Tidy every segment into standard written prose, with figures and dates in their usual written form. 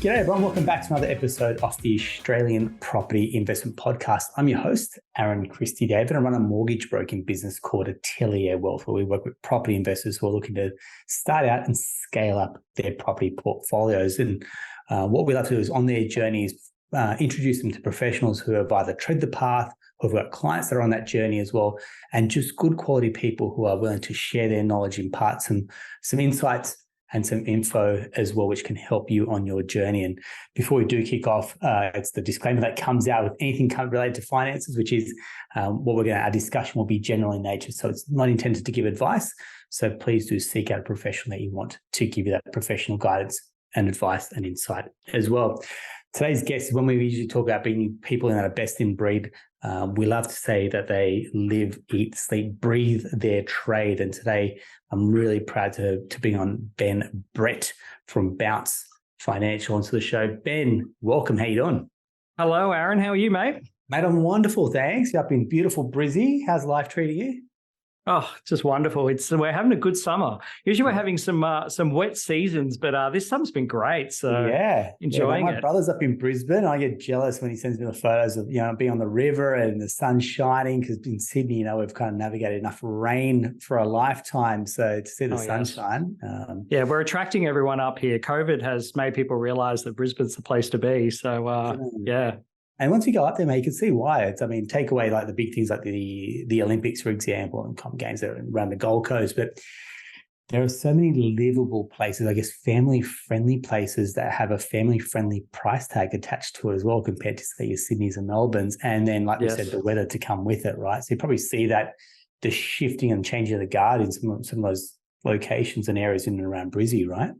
G'day everyone, welcome back to another episode of the Australian Property Investment Podcast. I'm your host, Aaron Christie David. I run a mortgage broking business called Atelier Wealth, where we work with property investors who are looking to start out and scale up their property portfolios. And what we love to do is on their journeys, introduce them to professionals who have either tread the path, who have got clients that are on that journey as well, and just good quality people who are willing to share their knowledge, impart some insights and some info as well, which can help you on your journey. And before we do kick off, it's the disclaimer that comes out with anything related to finances, which is our discussion will be general in nature. So it's not intended to give advice. So please do seek out a professional that you want to give you that professional guidance and advice and insight as well. Today's guest, when we usually talk about bringing people in that are best in breed, we love to say that they live, eat, sleep, breathe their trade. And today I'm really proud to bring on Bret from Bounce Financial onto the show. Ben, welcome. How you doing? Hello, Aaron. How are you, mate? Mate, I'm wonderful, thanks. You're up in beautiful Brisbane. How's life treating you? Oh, just wonderful. We're having a good summer. Usually we're having some wet seasons, but this summer's been great. So enjoying my brother's up in Brisbane. I get jealous when he sends me the photos of, being on the river and the sun shining, because in Sydney, we've kind of navigated enough rain for a lifetime. So to see the sunshine. Yes. We're attracting everyone up here. COVID has made people realize that Brisbane's the place to be. So yeah. And once you go up there, mate, you can see why. Take away like the big things like the Olympics, for example, and common games that are around the Gold Coast. But there are so many livable places, I guess, family-friendly places that have a family-friendly price tag attached to it as well, compared to, say, your Sydneys and Melbournes. And then, like we said, the weather to come with it, right? So you probably see that the shifting and changing of the guard in some of those locations and areas in and around Brizzy, right?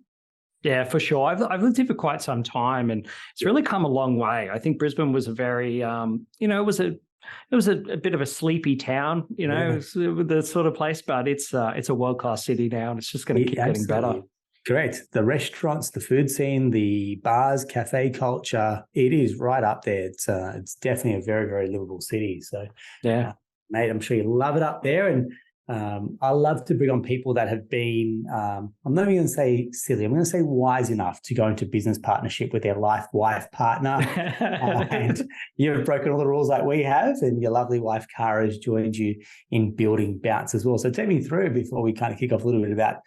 Yeah, for sure. I've lived here for quite some time, and it's really come a long way. I think Brisbane was a very, it was a bit of a sleepy town, the sort of place, but it's a world-class city now, and it's just going to keep getting better. Correct. The restaurants, the food scene, the bars, cafe culture, it is right up there. It's definitely a very, very livable city. So, mate, I'm sure you love it up there. And I love to bring on people that have been, I'm not even going to say silly, I'm going to say wise enough to go into business partnership with their wife partner. And you've broken all the rules like we have, and your lovely wife, Cara, has joined you in building Bounce as well. So take me through, before we kind of kick off, a little bit about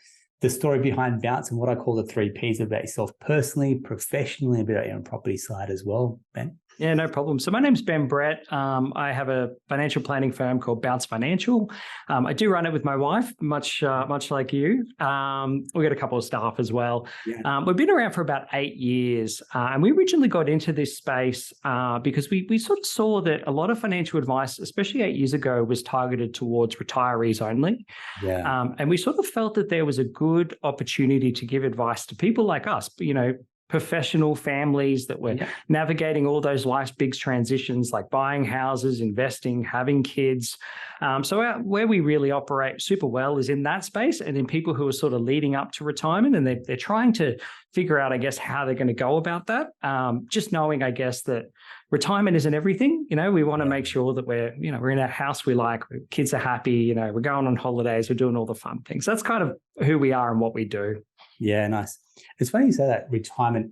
the story behind Bounce and what I call the 3 Ps about yourself personally, professionally, a bit about your own property side as well, Ben. Yeah, no problem. So my name's Bret. I have a financial planning firm called Bounce Financial. I do run it with my wife, much like you. We've got a couple of staff as well. Yeah. We've been around for about 8 years, and we originally got into this space because we sort of saw that a lot of financial advice, especially 8 years ago, was targeted towards retirees only. Yeah. And we sort of felt that there was a good opportunity to give advice to people like us, professional families that were navigating all those life's big transitions, like buying houses, investing, having kids. So where we really operate super well is in that space, and in people who are sort of leading up to retirement, and they're trying to figure out, I guess, how they're going to go about that. Just knowing, I guess, that retirement isn't everything. We want to make sure that we're in a house we like, kids are happy, we're going on holidays, we're doing all the fun things. That's kind of who we are and what we do. Yeah, nice. It's funny you say that retirement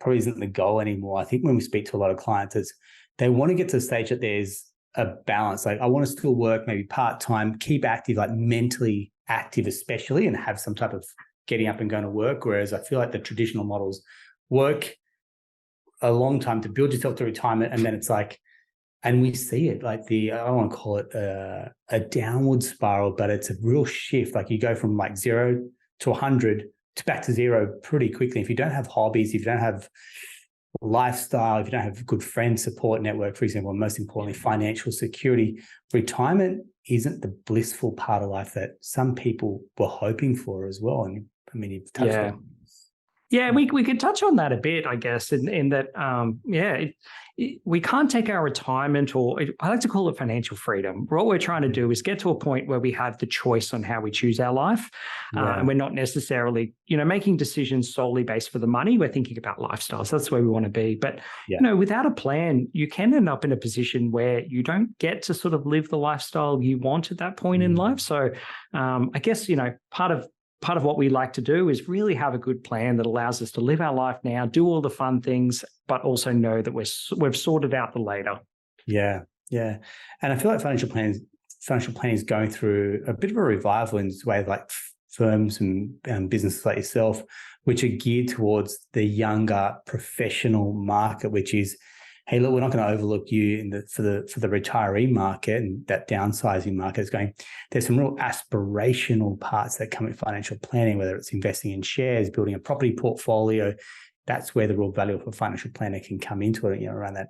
probably isn't the goal anymore. I think when we speak to a lot of clients, they want to get to the stage that there's a balance. Like, I want to still work maybe part-time, keep active, like mentally active especially, and have some type of getting up and going to work. Whereas I feel like the traditional models work a long time to build yourself to retirement, and then it's like, and we see it like I don't want to call it a downward spiral, but it's a real shift. Like, you go from like 0 to 100 to back to 0 pretty quickly. If you don't have hobbies, if you don't have lifestyle, if you don't have good friend support network, for example, and most importantly, financial security, retirement isn't the blissful part of life that some people were hoping for as well. And I mean, you've touched on. Yeah, we could touch on that a bit, I guess, in that, we can't take our retirement, or I like to call it financial freedom. What we're trying to do is get to a point where we have the choice on how we choose our life. And we're not necessarily, making decisions solely based for the money. We're thinking about lifestyles. That's where we want to be. But, without a plan, you can end up in a position where you don't get to sort of live the lifestyle you want at that point in life. So I guess, part of part of what we like to do is really have a good plan that allows us to live our life now, do all the fun things, but also know that we've sorted out the later. Yeah, yeah. And I feel like financial planning is going through a bit of a revival in this way, like firms and businesses like yourself, which are geared towards the younger professional market, which is, hey, look, we're not going to overlook you for the retiree market and that downsizing market is going. There's some real aspirational parts that come with financial planning, whether it's investing in shares, building a property portfolio. That's where the real value of a financial planner can come into it, around that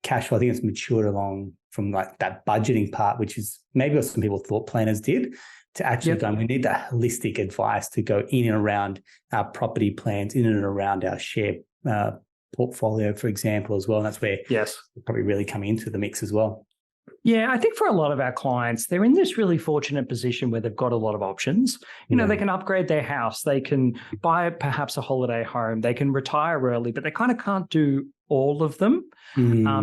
cash flow. I think it's matured along from like that budgeting part, which is maybe what some people thought planners did, to actually go, we need that holistic advice to go in and around our property plans, in and around our share portfolio, for example, as well. And that's where we're probably really coming into the mix as well. Yeah, I think for a lot of our clients, they're in this really fortunate position where they've got a lot of options. They can upgrade their house, they can buy perhaps a holiday home, they can retire early, but they kind of can't do all of them.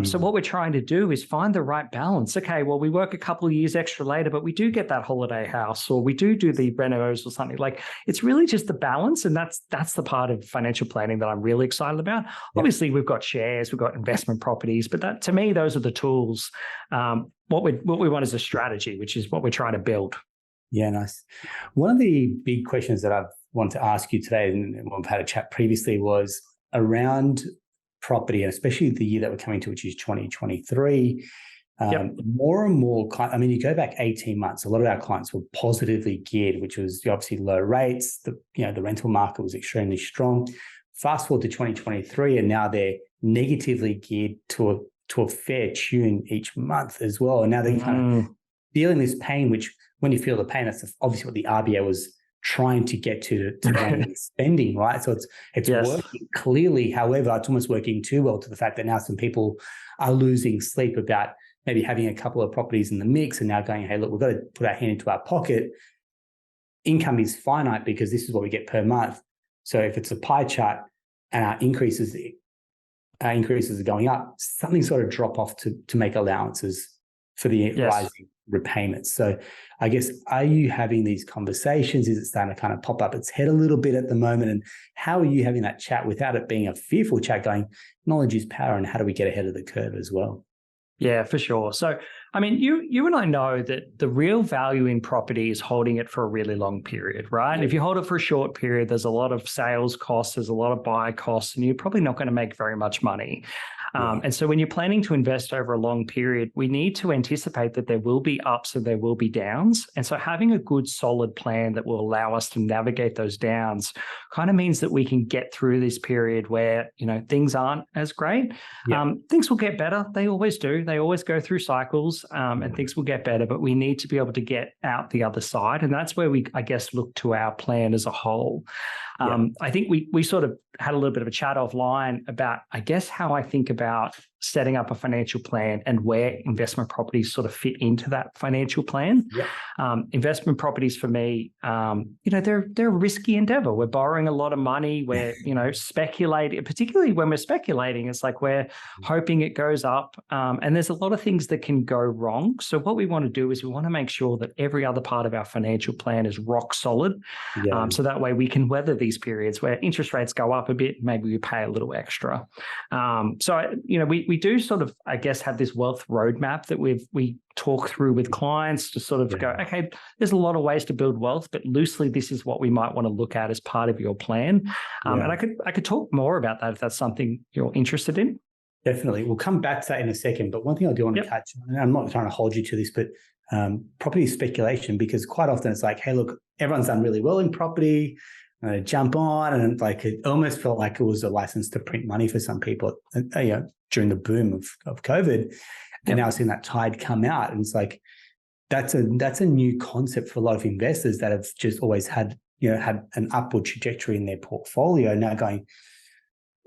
So what we're trying to do is find the right balance. Okay, well, we work a couple of years extra later, but we do get that holiday house, or we do the renos or something. Like, it's really just the balance. And that's the part of financial planning that I'm really excited about. Yep. Obviously, we've got shares, we've got investment properties, but that, to me, those are the tools. What we want is a strategy, which is what we're trying to build. Yeah, nice. One of the big questions that I've wanted to ask you today, and we've had a chat previously, was around property, and especially the year that we're coming to, which is 2023. More and more, you go back 18 months, a lot of our clients were positively geared, which was obviously low rates. The rental market was extremely strong. Fast forward to 2023, and now they're negatively geared to a fair tune each month as well. And now they're kind of feeling this pain, which when you feel the pain, that's obviously what the RBA was trying to get to spending, right? So it's working clearly. However, it's almost working too well to the fact that now some people are losing sleep about maybe having a couple of properties in the mix and now going, hey, look, we've got to put our hand into our pocket. Income is finite because this is what we get per month. So if it's a pie chart and our increases are going up, something sort of drop off to make allowances for the rising repayments. So I guess, are you having these conversations? Is it starting to kind of pop up its head a little bit at the moment? And how are you having that chat without it being a fearful chat, going, knowledge is power, and how do we get ahead of the curve as well? Yeah, for sure. So, you and I know that the real value in property is holding it for a really long period, right? And if you hold it for a short period, there's a lot of sales costs, there's a lot of buy costs, and you're probably not going to make very much money. And so when you're planning to invest over a long period, we need to anticipate that there will be ups and there will be downs. And so having a good, solid plan that will allow us to navigate those downs kind of means that we can get through this period where, things aren't as great. Things will get better. They always do. They always go through cycles, and things will get better, but we need to be able to get out the other side. And that's where we, I guess, look to our plan as a whole. I think we sort of had a little bit of a chat offline about, I guess, how I think about setting up a financial plan and where investment properties sort of fit into that financial plan. Investment properties for me, they're a risky endeavor. We're borrowing a lot of money. We're, speculating, particularly when we're speculating, it's like we're hoping it goes up. And there's a lot of things that can go wrong. So what we want to do is we want to make sure that every other part of our financial plan is rock solid. So that way we can weather these periods where interest rates go up a bit, maybe we pay a little extra. We do sort of, I guess, have this wealth roadmap that we talk through with clients to sort of go, okay, there's a lot of ways to build wealth, but loosely, this is what we might want to look at as part of your plan. And I could talk more about that if that's something you're interested in. Definitely. We'll come back to that in a second. But one thing I do want to catch, and I'm not trying to hold you to this, but property speculation, because quite often it's like, hey, look, everyone's done really well in property. Jump on, and like it almost felt like it was a license to print money for some people during the boom of COVID. And now seeing that tide come out, and it's like that's a new concept for a lot of investors that have just always had an upward trajectory in their portfolio. Now going,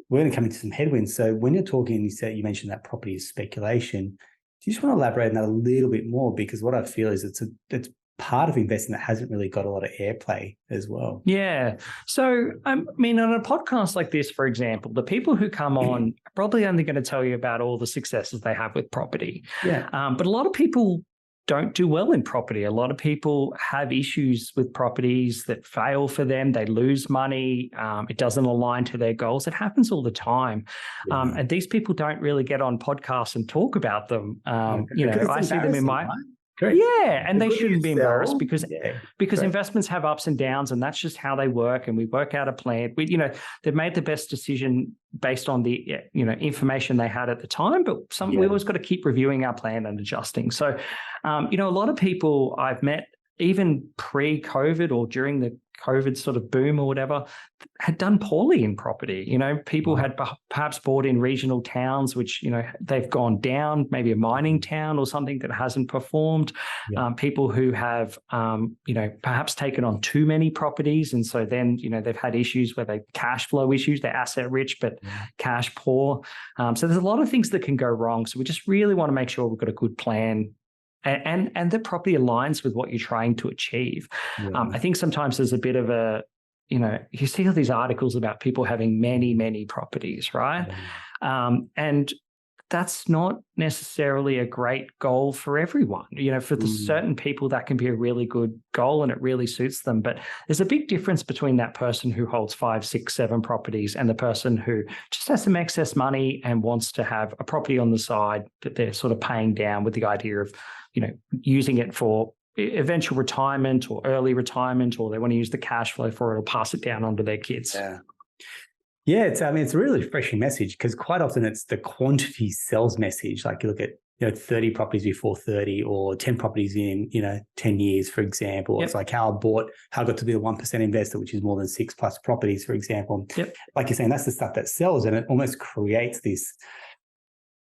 we're going to come into some headwinds. So when you're talking, you mentioned that property is speculation. Do you just want to elaborate on that a little bit more? Because what I feel is it's part of investing that hasn't really got a lot of airplay as well. Yeah. So, on a podcast like this, for example, the people who come on are probably only going to tell you about all the successes they have with property. But a lot of people don't do well in property. A lot of people have issues with properties that fail for them. They lose money. It doesn't align to their goals. It happens all the time. And these people don't really get on podcasts and talk about them. I see them in my... Right? Correct. Yeah, and they shouldn't be embarrassed because investments have ups and downs, and that's just how they work. And we work out a plan. They've made the best decision based on the information they had at the time. But we always got to keep reviewing our plan and adjusting. So, a lot of people I've met, even pre-COVID or during the COVID sort of boom or whatever, had done poorly in property. People had perhaps bought in regional towns, which, they've gone down, maybe a mining town or something that hasn't performed. People who have, perhaps taken on too many properties. And so then, they've had issues where they cash flow issues, they're asset rich, but cash poor. So there's a lot of ththings that can go wrong. So we just really want to make sure we've got a good plan and the property aligns with what you're trying to achieve. I think sometimes there's a bit of you see all these articles about people having many, many properties, right? And that's not necessarily a great goal for everyone. For the certain people, that can be a really good goal and it really suits them. But there's a big difference between that person who holds 5, 6, 7 properties and the person who just has some excess money and wants to have a property on the side that they're sort of paying down with the idea of, using it for eventual retirement or early retirement, or they want to use the cash flow for it or pass it down onto their kids. Yeah, it's a really refreshing message, because quite often it's the quantity sells message. Like you look at 30 properties before 30 or 10 properties in 10 years, for example. It's like how I got to be a 1% investor, which is more than 6+ properties, for example. Like you're saying, that's the stuff that sells, and it almost creates this,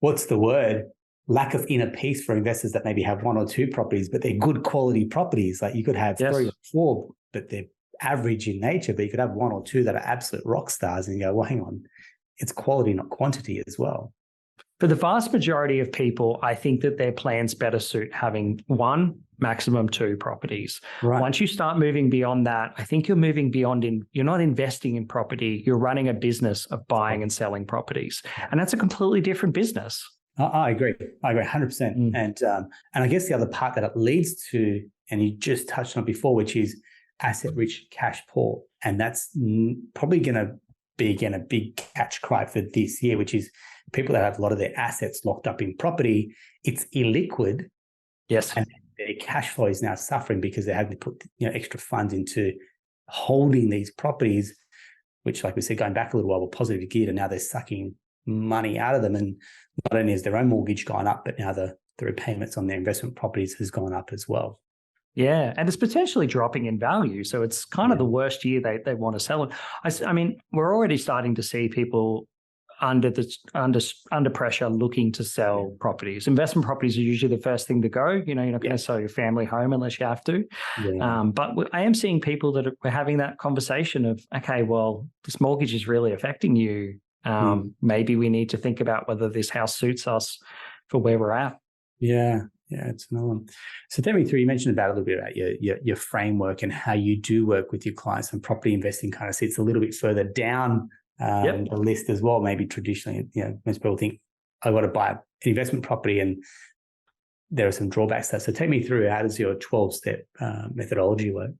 what's the word? Lack of inner peace for investors that maybe have 1 or 2 properties, but they're good quality properties. Like you could have 3 or 4, but they're average in nature, but you could have 1 or 2 that are absolute rock stars, and you go, well, hang on, it's quality, not quantity as well. For the vast majority of people, I think that their plans better suit having 1, maximum 2 properties. Right. Once you start moving beyond that, I think you're moving beyond you're not investing in property, you're running a business of buying and selling properties. And that's a completely different business. I agree 100%. And I guess the other part that it leads to, and you just touched on it before, which is asset rich, cash poor. And that's probably going to be, again, a big catch cry for this year, which is people that have a lot of their assets locked up in property. It's illiquid. Yes. And their cash flow is now suffering because they had to put extra funds into holding these properties, which, like we said, going back a little while, were positively geared, and now they're sucking money out of them. And not only has their own mortgage gone up, but now the repayments on their investment properties has gone up as well. Yeah, and it's potentially dropping in value. So it's kind of the worst year they want to sell it. I mean, we're already starting to see people under pressure looking to sell properties. Investment properties are usually the first thing to go. You're not going to sell your family home unless you have to. But I am seeing people that we're having that conversation of, okay, well, this mortgage is really affecting you. Maybe we need to think about whether this house suits us for where we're at. Yeah, it's another one. So take me through, you mentioned about a little bit about your framework and how you do work with your clients, and property investing kind of sits a little bit further down the list as well. Maybe traditionally, most people think, I've got to buy an investment property and there are some drawbacks there. So take me through, how does your 12-step methodology work?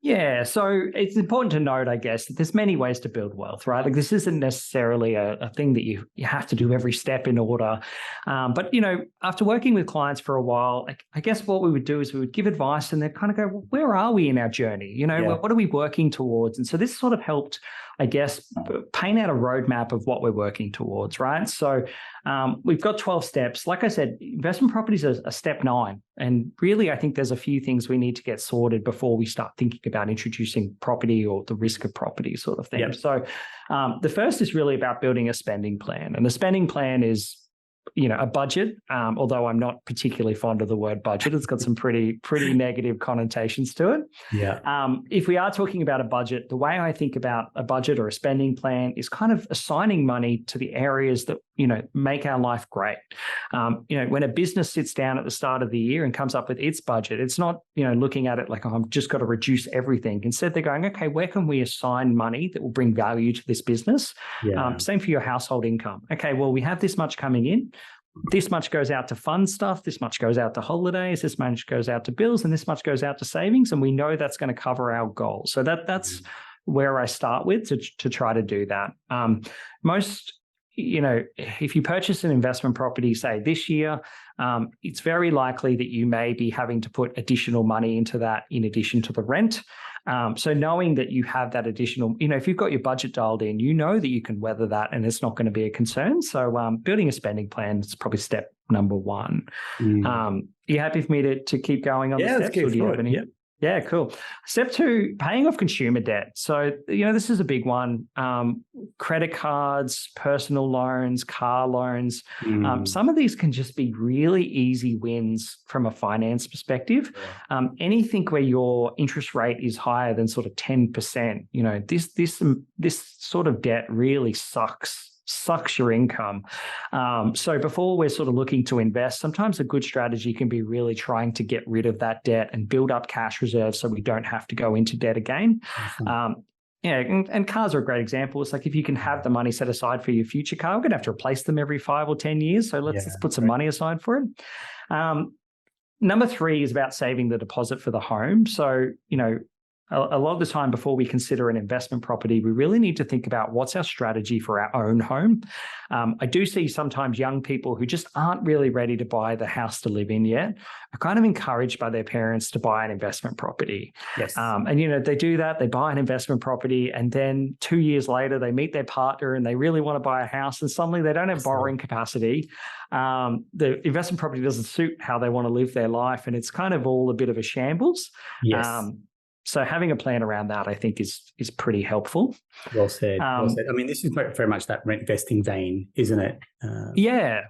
Yeah, so it's important to note, I guess, that there's many ways to build wealth, right? Like this isn't necessarily a thing that you have to do every step in order. But, after working with clients for a while, I guess what we would do is we would give advice and they'd kind of go, well, where are we in our journey? What are we working towards? And so this sort of helped, I guess, paint out a roadmap of what we're working towards, right? So we've got 12 steps. Like I said, investment properties are step 9. And really, I think there's a few things we need to get sorted before we start thinking about introducing property or the risk of property sort of thing. Yep. So the first is really about building a spending plan. And the spending plan is, a budget, although I'm not particularly fond of the word budget. It's got some pretty negative connotations to it. Yeah. If we are talking about a budget, the way I think about a budget or a spending plan is kind of assigning money to the areas that, make our life great. When a business sits down at the start of the year and comes up with its budget, it's not, looking at it like, oh, I've just got to reduce everything. Instead, they're going, okay, where can we assign money that will bring value to this business? Same for your household income. Okay, well, we have this much coming in. this much goes out to fund stuff, this much goes out to holidays, this much goes out to bills, and this much goes out to savings. And we know that's going to cover our goals. So that's where I start with to try to do that. Most, if you purchase an investment property, say this year, it's very likely that you may be having to put additional money into that in addition to the rent. So knowing that you have that additional, if you've got your budget dialed in, you know that you can weather that and it's not going to be a concern. So building a spending plan is probably step number one. Are you happy for me to keep going on the steps? Let's go for it. Yeah, cool. Step 2, paying off consumer debt. So, this is a big one. Credit cards, personal loans, car loans. Some of these can just be really easy wins from a finance perspective. Anything where your interest rate is higher than sort of 10%, this sort of debt really sucks your income. So before we're sort of looking to invest, sometimes a good strategy can be really trying to get rid of that debt and build up cash reserves so we don't have to go into debt again. And cars are a great example. It's like if you can have the money set aside for your future car, we're going to have to replace them every 5 or 10 years. So let's put some money aside for it. Number 3 is about saving the deposit for the home. So, a lot of the time before we consider an investment property, we really need to think about what's our strategy for our own home. I do see sometimes young people who just aren't really ready to buy the house to live in yet are kind of encouraged by their parents to buy an investment property. Yes. And, they do that, they buy an investment property, and then 2 years later, they meet their partner and they really want to buy a house, and suddenly they don't have borrowing capacity. The investment property doesn't suit how they want to live their life, and it's kind of all a bit of a shambles. Yes. So having a plan around that, I think, is pretty helpful. Well said. Well said. I mean, this is very much that rent vesting vein, isn't it? Yeah.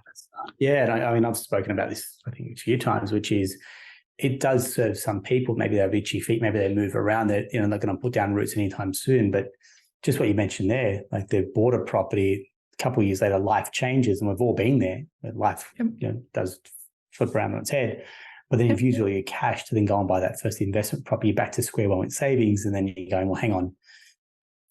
Yeah. And I've spoken about this, I think, a few times, which is it does serve some people. Maybe they have itchy feet. Maybe they move around. They're not going to put down roots anytime soon. But just what you mentioned there, like they've bought a property, a couple of years later, life changes, and we've all been there. Life, does flip around on its head. But then you've used all your cash to then go and buy that first investment property, back to square one with savings. And then you're going, well, hang on.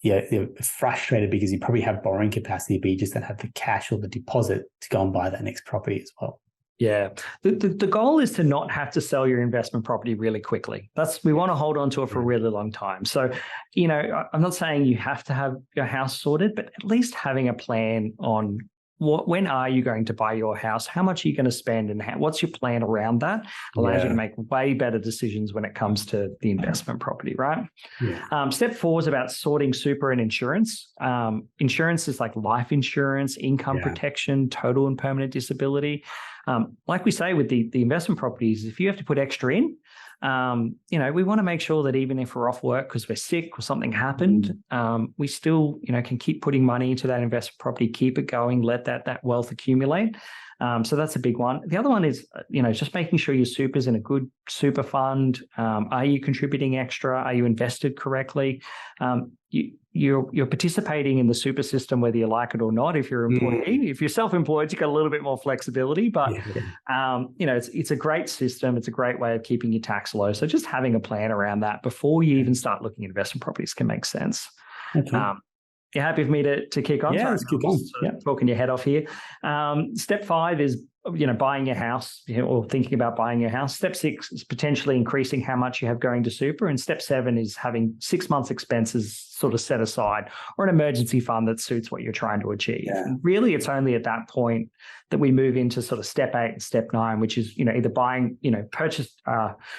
You're frustrated because you probably have borrowing capacity, but you just don't have the cash or the deposit to go and buy that next property as well. Yeah. The goal is to not have to sell your investment property really quickly. We want to hold on to it for a really long time. So, I'm not saying you have to have your house sorted, but at least having a plan on when are you going to buy your house? How much are you going to spend, and what's your plan around that? Allows you to make way better decisions when it comes to the investment property, right? Yeah. Step 4 is about sorting super and insurance. Insurance is like life insurance, income protection, total and permanent disability. Like we say with the investment properties, if you have to put extra in, we want to make sure that even if we're off work because we're sick or something happened, we still, can keep putting money into that investment property, keep it going, let that wealth accumulate. So that's a big one. The other one is, just making sure your super's in a good super fund. Are you contributing extra? Are you invested correctly? You're participating in the super system, whether you like it or not. If you're employee, if you're self-employed, you've got a little bit more flexibility, but it's a great system. It's a great way of keeping your tax low. So just having a plan around that before you even start looking at investment properties can make sense. Okay. You happy for me to kick on? Yeah, let's kick on. Talking your head off here. Step 5 is buying your house, or thinking about buying your house. Step 6 is potentially increasing how much you have going to super. And step 7 is having 6 months expenses sort of set aside, or an emergency fund that suits what you're trying to achieve. Yeah. And really, it's only at that point that we move into sort of step 8 and step 9, which is, either buying,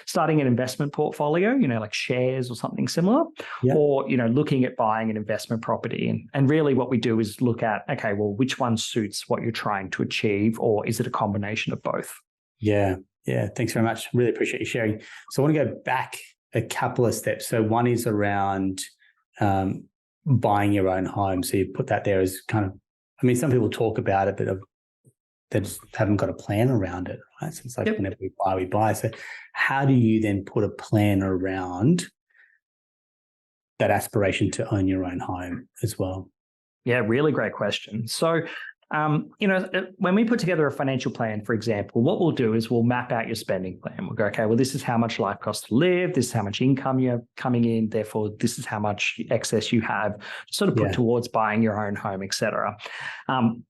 starting an investment portfolio, like shares or something similar, or, looking at buying an investment property. And really what we do is look at, okay, well, which one suits what you're trying to achieve, or is it a combination of both? Yeah. Thanks very much. Really appreciate you sharing. So I want to go back a couple of steps. So one is around buying your own home. So you put that there as kind of, some people talk about it, but they just haven't got a plan around it, right? So it's like whenever we buy. So how do you then put a plan around that aspiration to own your own home as well? Yeah, really great question. So When we put together a financial plan, for example, what we'll do is we'll map out your spending plan. We'll go, okay, well, this is how much life costs to live. This is how much income you have coming in. Therefore, this is how much excess you have sort of put towards buying your own home, et cetera.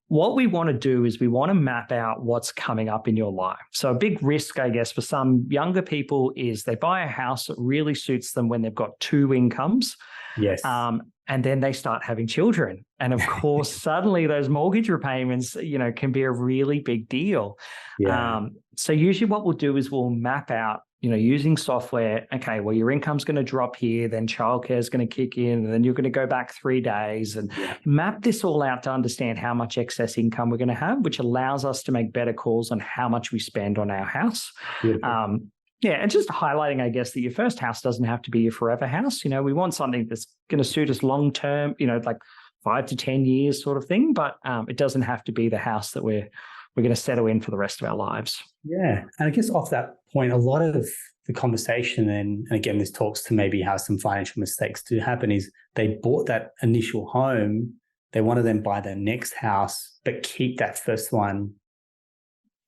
What we want to do is we want to map out what's coming up in your life. So a big risk, I guess, for some younger people is they buy a house that really suits them when they've got two incomes. Yes. And then they start having children. And of course, suddenly those mortgage repayments, can be a really big deal. Yeah. So usually what we'll do is we'll map out, using software, okay, well, your income's going to drop here, then childcare is going to kick in, and then you're going to go back 3 days and map this all out to understand how much excess income we're going to have, which allows us to make better calls on how much we spend on our house. And just highlighting, I guess, that your first house doesn't have to be your forever house. We want something that's going to suit us long term, like 5 to 10 years sort of thing, but it doesn't have to be the house that we're going to settle in for the rest of our lives. Yeah. And I guess off that point, a lot of the conversation, and again, this talks to maybe how some financial mistakes do happen, is they bought that initial home, they want to then buy their next house, but keep that first one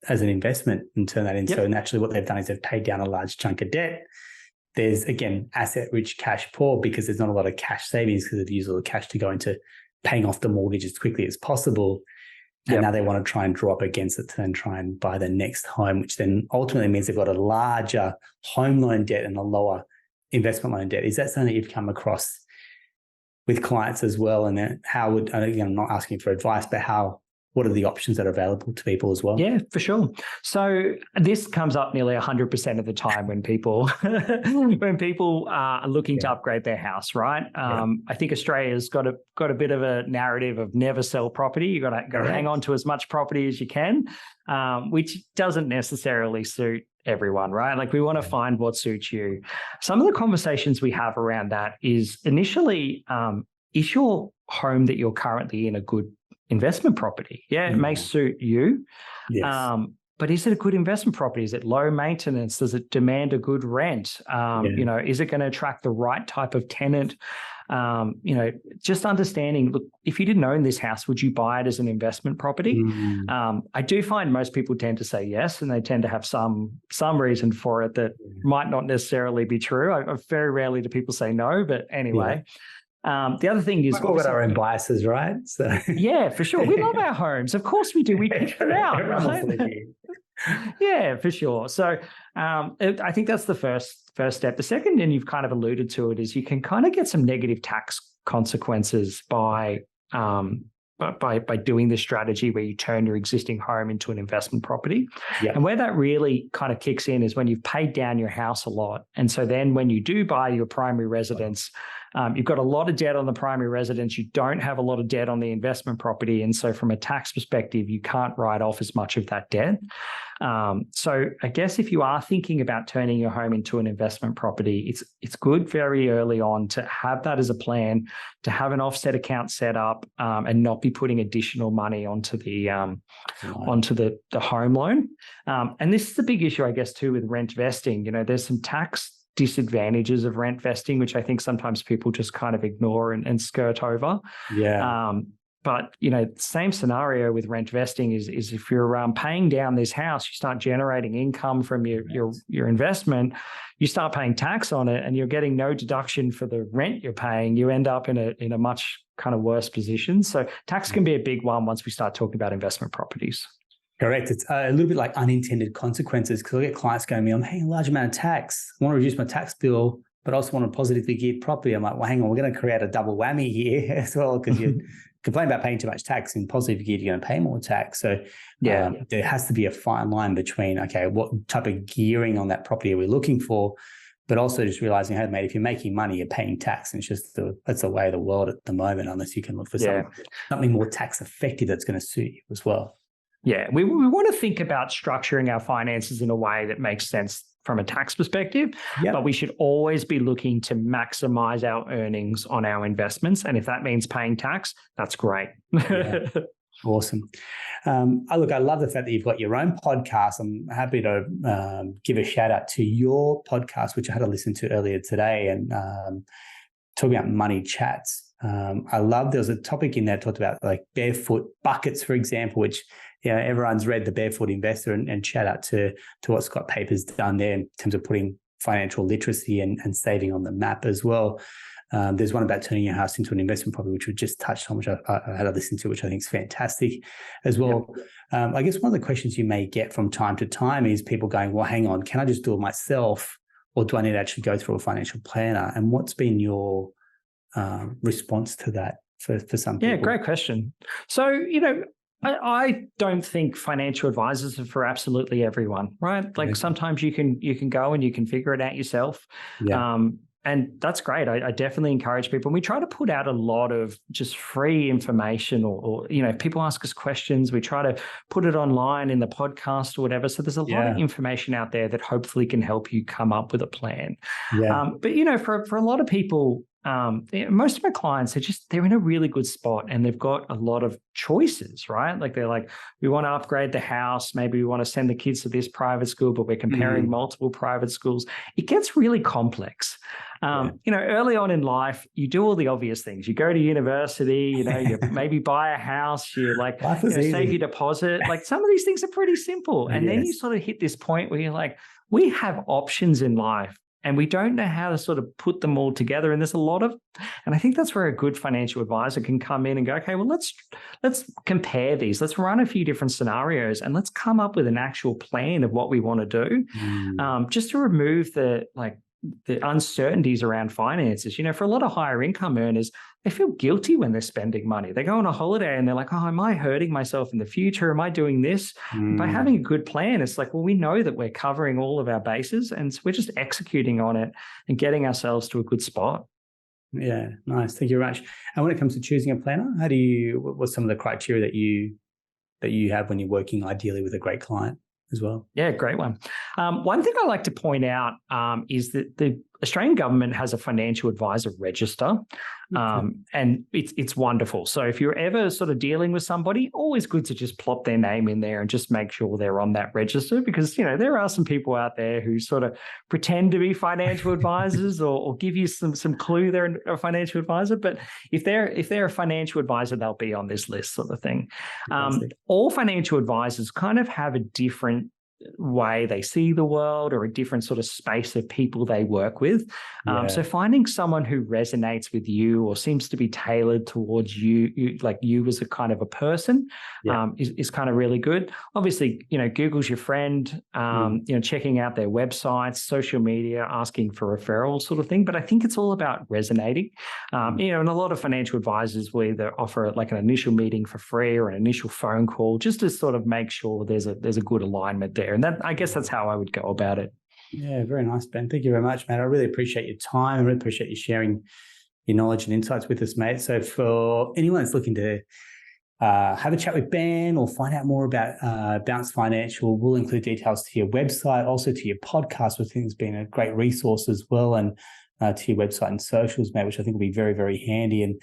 as an investment and turn that in. So naturally what they've done is they've paid down a large chunk of debt. There's, again, asset rich, cash poor, because there's not a lot of cash savings because they've used all the cash to go into paying off the mortgage as quickly as possible. And now they want to try and draw up against it to then try and buy the next home, which then ultimately means they've got a larger home loan debt and a lower investment loan debt. Is that something that you've come across with clients as well? And then how would, again, I'm not asking for advice, but what are the options that are available to people as well? Yeah, for sure. So this comes up nearly 100% of the time when people are looking to upgrade their house, right? I think Australia's got a bit of a narrative of never sell property. You got to hang on to as much property as you can, which doesn't necessarily suit everyone, right? Like we want to find what suits you. Some of the conversations we have around that is initially, is your home that you're currently in a good investment property? It may suit you. Yes. But is it a good investment property? Is it low maintenance? Does it demand a good rent? Is it going to attract the right type of tenant? Just understanding, look, if you didn't own this house, would you buy it as an investment property? I do find most people tend to say yes, and they tend to have some reason for it that might not necessarily be true. I very rarely do people say no, but anyway. The other thing is, we've got our own biases, right? So yeah, for sure. We love our homes. Of course we do. We pick them out. Right? Yeah, for sure. So I think that's the first step. The second, and you've kind of alluded to it, is you can kind of get some negative tax consequences by doing this strategy where you turn your existing home into an investment property. And where that really kind of kicks in is when you've paid down your house a lot. And so then when you do buy your primary residence, you've got a lot of debt on the primary residence. You don't have a lot of debt on the investment property. And so from a tax perspective, you can't write off as much of that debt. So I guess if you are thinking about turning your home into an investment property, it's good very early on to have that as a plan, to have an offset account set up, and not be putting additional money onto the home loan. And this is the big issue, I guess, too, with rent vesting. There's some tax disadvantages of rent vesting, which I think sometimes people just kind of ignore and skirt over. But same scenario with rent vesting is if you're paying down this house, you start generating income from your investment, you start paying tax on it, and you're getting no deduction for the rent you're paying. You end up in a much kind of worse position. So tax can be a big one once we start talking about investment properties. Correct. It's a little bit like unintended consequences, because I get clients going to me, I'm paying a large amount of tax. I want to reduce my tax bill, but I also want to positively gear property. I'm like, well, hang on, we're going to create a double whammy here as well, because you complain about paying too much tax. In positive gear, you're going to pay more tax. So there has to be a fine line between, okay, what type of gearing on that property are we looking for? But also just realizing, hey, mate, if you're making money, you're paying tax. And it's just that's the way of the world at the moment, unless you can look for something more tax effective that's going to suit you as well. Yeah, we want to think about structuring our finances in a way that makes sense from a tax perspective, but we should always be looking to maximize our earnings on our investments. And if that means paying tax, that's great. Awesome. I love the fact that you've got your own podcast. I'm happy to give a shout out to your podcast, which I had to listen to earlier today, and talking about money chats. I love, there was a topic in there that talked about like barefoot buckets, for example, which, everyone's read The Barefoot Investor, and shout out to what Scott Paper's done there in terms of putting financial literacy and saving on the map as well. There's one about turning your house into an investment property, which we just touched on, which I had to listen to, which I think is fantastic as well. Yep. I guess one of the questions you may get from time to time is people going, well, hang on, can I just do it myself, or do I need to actually go through a financial planner? And what's been your response to that for some people? Yeah, great question. So, I don't think financial advisors are for absolutely everyone, right? Like sometimes you can go and you can figure it out yourself. Yeah. And that's great. I definitely encourage people. And we try to put out a lot of just free information or if people ask us questions, we try to put it online in the podcast or whatever. So there's a lot of information out there that hopefully can help you come up with a plan. Yeah. But, for a lot of people, most of my clients, they're in a really good spot and they've got a lot of choices, right? Like they're like, we want to upgrade the house. Maybe we want to send the kids to this private school, but we're comparing multiple private schools. It gets really complex. Early on in life, you do all the obvious things. You go to university, you maybe buy a house, you save your deposit. Like some of these things are pretty simple. And then you sort of hit this point where you're like, we have options in life. And we don't know how to sort of put them all together. And there's a lot of, and I think that's where a good financial advisor can come in and go, okay, well, let's compare these. Let's run a few different scenarios and let's come up with an actual plan of what we want to do, just to remove the uncertainties around finances. For a lot of higher income earners, they feel guilty when they're spending money. They go on a holiday and they're like, oh, am I hurting myself in the future? Am I doing this? By having a good plan, it's like, well, we know that we're covering all of our bases and so we're just executing on it and getting ourselves to a good spot. Yeah, nice. Thank you very much. And when it comes to choosing a planner, what's some of the criteria that you have when you're working ideally with a great client as well? Yeah, great one. One thing I like to point out is that the Australian government has a financial advisor register, and it's wonderful. So if you're ever sort of dealing with somebody, always good to just plop their name in there and just make sure they're on that register, because there are some people out there who sort of pretend to be financial advisors or give you some clue they're a financial advisor. But if they're a financial advisor, they'll be on this list, sort of thing. All financial advisors kind of have a different way they see the world or a different sort of space of people they work with. So finding someone who resonates with you or seems to be tailored towards you like you as a kind of a person is kind of really good. Obviously, Google's your friend, checking out their websites, social media, asking for referrals sort of thing. But I think it's all about resonating. And a lot of financial advisors will either offer like an initial meeting for free or an initial phone call just to sort of make sure there's a good alignment there. And I guess that's how I would go about it. Yeah, very nice, Ben. Thank you very much, mate. I really appreciate your time. I really appreciate you sharing your knowledge and insights with us, mate. So for anyone that's looking to have a chat with Ben or find out more about Bounce Financial, we'll include details to your website, also to your podcast, which I think has been a great resource as well, and to your website and socials, mate, which I think will be very, very handy. And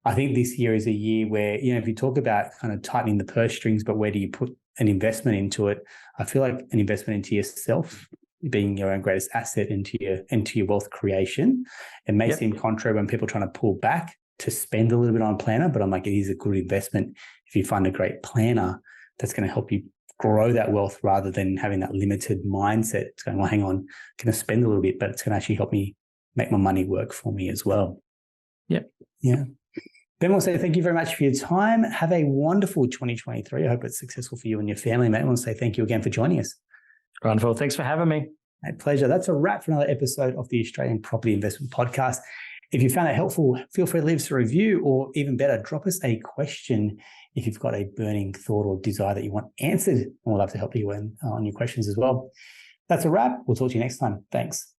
I think this year is a year where, if you talk about kind of tightening the purse strings, but where do you put an investment into it? I feel like an investment into yourself, being your own greatest asset into your wealth creation. It may seem contrary when people are trying to pull back to spend a little bit on a planner, but I'm like, it is a good investment if you find a great planner that's going to help you grow that wealth rather than having that limited mindset. It's going, well, hang on, I'm going to spend a little bit, but it's going to actually help me make my money work for me as well. Yep. Yeah. Ben, we'll say thank you very much for your time. Have a wonderful 2023. I hope it's successful for you and your family, mate. I want to say thank you again for joining us. Wonderful. Thanks for having me. My pleasure. That's a wrap for another episode of the Australian Property Investment Podcast. If you found it helpful, feel free to leave us a review, or even better, drop us a question if you've got a burning thought or desire that you want answered. And we'll love to help you on your questions as well. That's a wrap. We'll talk to you next time. Thanks.